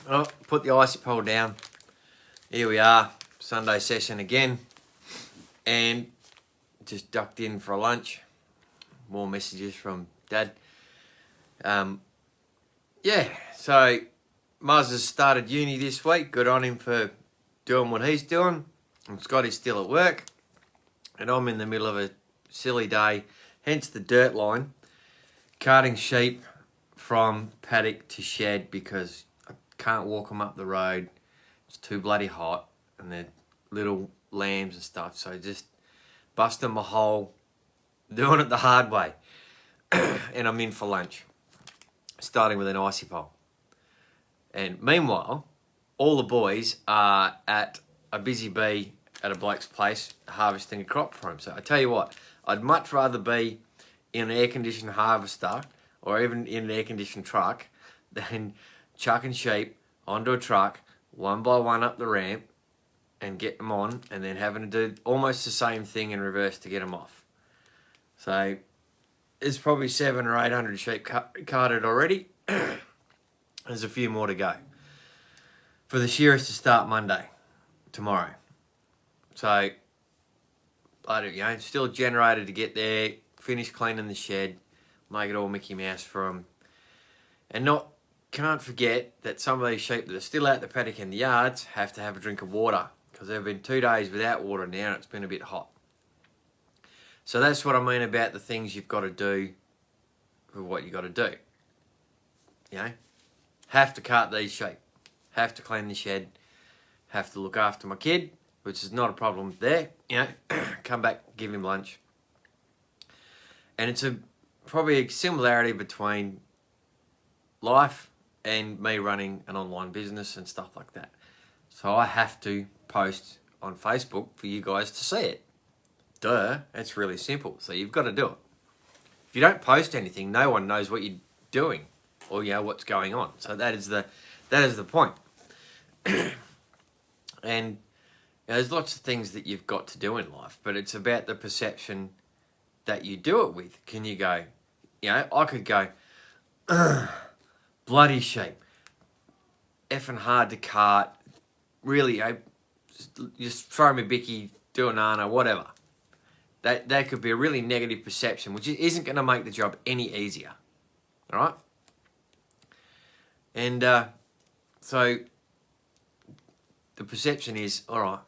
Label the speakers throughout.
Speaker 1: Oh, put the icy pole down. Here we are, Sunday session again. And just ducked in for a lunch. More messages from Dad. Yeah, so Muzz has started uni this week. Good on him for doing what he's doing. And Scotty's still at work. And I'm in the middle of a silly day, hence the dirt line, carting sheep from paddock to shed because I can't walk them up the road. It's too bloody hot and they're little lambs and stuff. So just busting my hole, doing it the hard way. And I'm in for lunch, starting with an icy pole. And meanwhile, all the boys are at a busy bee at a bloke's place harvesting a crop for him. So I tell you what, I'd much rather be in an air-conditioned harvester or even in an air-conditioned truck than chucking sheep onto a truck one by one up the ramp and get them on and then having to do almost the same thing in reverse to get them off. So there's probably 700 or 800 sheep carted already. There's a few more to go. For the shearers to start Monday, tomorrow. So, still generated to get there, finish cleaning the shed, make it all Mickey Mouse for them. And can't forget that some of these sheep that are still out the paddock in the yards have to have a drink of water because they've been 2 days without water now and it's been a bit hot. So that's what I mean about the things you've got to do for what you've got to do. Have to cart these sheep, have to clean the shed, have to look after my kid, which is not a problem there. Come back, give him lunch. And it's probably a similarity between life and me running an online business and stuff like that. So I have to post on Facebook for you guys to see it. Duh, it's really simple. So you've got to do it. If you don't post anything, no one knows what you're doing or what's going on. So that is the point. And there's lots of things that you've got to do in life, but it's about the perception that you do it with. Can you go, I could go, bloody sheep, effing hard to cart, really, just throw me bicky, do a nana, whatever. That could be a really negative perception, which isn't going to make the job any easier. All right? And so the perception is, all right,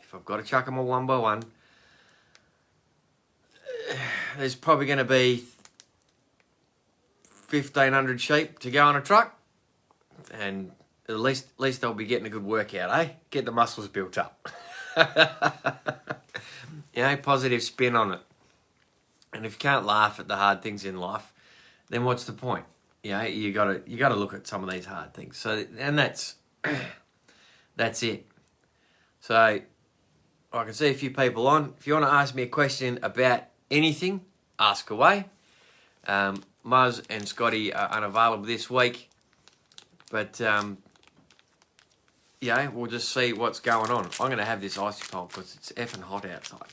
Speaker 1: if I've got to chuck them all one by one, there's probably going to be 1,500 sheep to go on a truck, and at least they'll be getting a good workout, eh? Get the muscles built up. Positive spin on it. And if you can't laugh at the hard things in life, then what's the point? You gotta look at some of these hard things. So, and that's it. So I can see a few people on. If you want to ask me a question about anything, ask away. Muzz and Scotty are unavailable this week, but we'll just see what's going on. I'm going to have this icy pole because it's effing hot outside.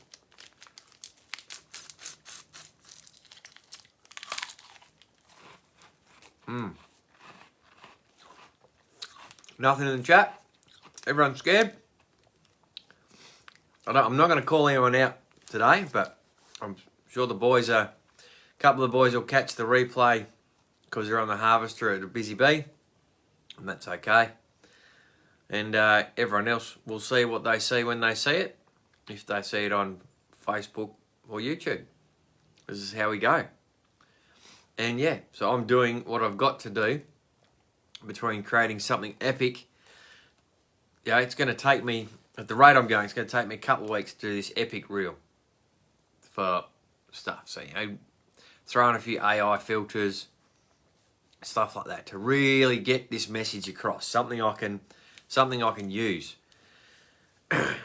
Speaker 1: Nothing in the chat. Everyone's scared. I'm not going to call anyone out today, but I'm sure a couple of the boys will catch the replay because they're on the harvester at a busy bee, and that's okay. And everyone else will see what they see when they see it, if they see it on Facebook or YouTube. This is how we go. And so I'm doing what I've got to do between creating something epic. It's going to take me, at the rate I'm going, it's going to take me a couple of weeks to do this epic reel for stuff. So, throw in a few AI filters, stuff like that, to really get this message across. Something I can use.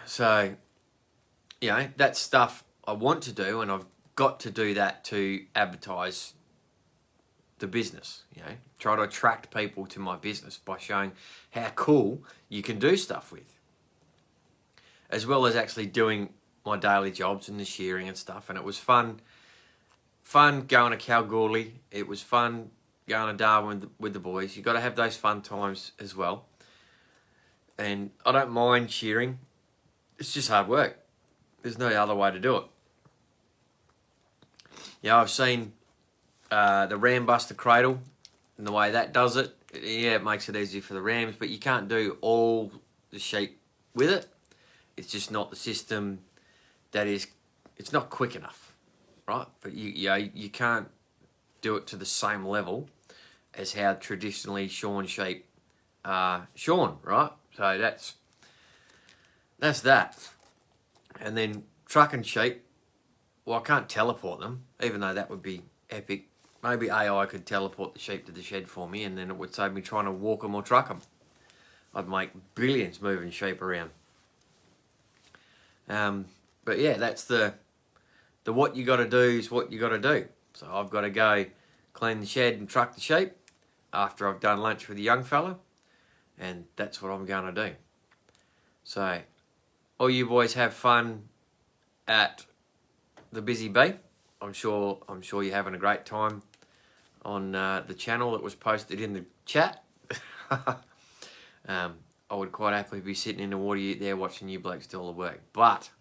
Speaker 1: So, that's stuff I want to do, and I've got to do that to advertise the business. Try to attract people to my business by showing how cool you can do stuff with, as well as actually doing my daily jobs and the shearing and stuff. And it was fun going to Kalgoorlie. It was fun going to Darwin with the boys. You've got to have those fun times as well. And I don't mind shearing. It's just hard work. There's no other way to do it. Yeah, I've seen the ram buster cradle and the way that does it. Yeah, it makes it easy for the rams, but you can't do all the sheep with it. It's just not the system that is, it's not quick enough, right? But you can't do it to the same level as how traditionally shorn sheep are shorn, right? So that's that. And then trucking sheep, well, I can't teleport them, even though that would be epic. Maybe AI could teleport the sheep to the shed for me, and then it would save me trying to walk them or truck them. I'd make billions moving sheep around. But yeah, that's the what you got to do is what you got to do. So I've got to go clean the shed and truck the sheep after I've done lunch with the young fella, and that's what I'm going to do. So all you boys have fun at the Busy Bee. I'm sure you're having a great time on the channel that was posted in the chat. I would quite happily be sitting in the water ute there watching you blokes do all the work, but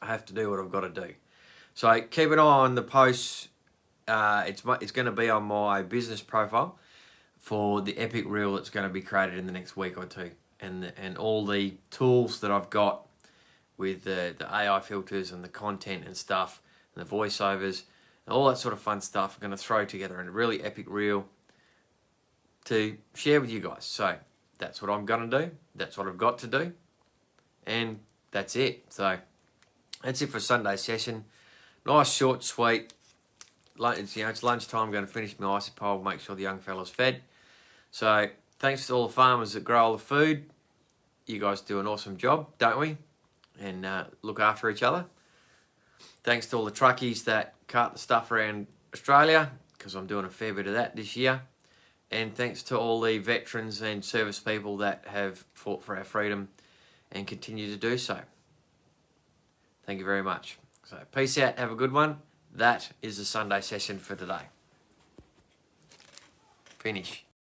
Speaker 1: I have to do what I've got to do. So keep an eye on the posts. It's going to be on my business profile for the epic reel that's going to be created in the next week or two, and all the tools that I've got with the AI filters and the content and stuff, and the voiceovers, and all that sort of fun stuff. I'm going to throw together in a really epic reel to share with you guys. So that's what I'm going to do. That's what I've got to do. And that's it. So that's it for Sunday session. Nice, short, sweet. It's lunchtime. I'm going to finish my isopole, make sure the young fella's fed. So thanks to all the farmers that grow all the food. You guys do an awesome job, don't we? And look after each other. Thanks to all the truckies that cart the stuff around Australia, because I'm doing a fair bit of that this year. And thanks to all the veterans and service people that have fought for our freedom and continue to do so. Thank you very much. So peace out, have a good one. That is the Sunday session for today. Finish.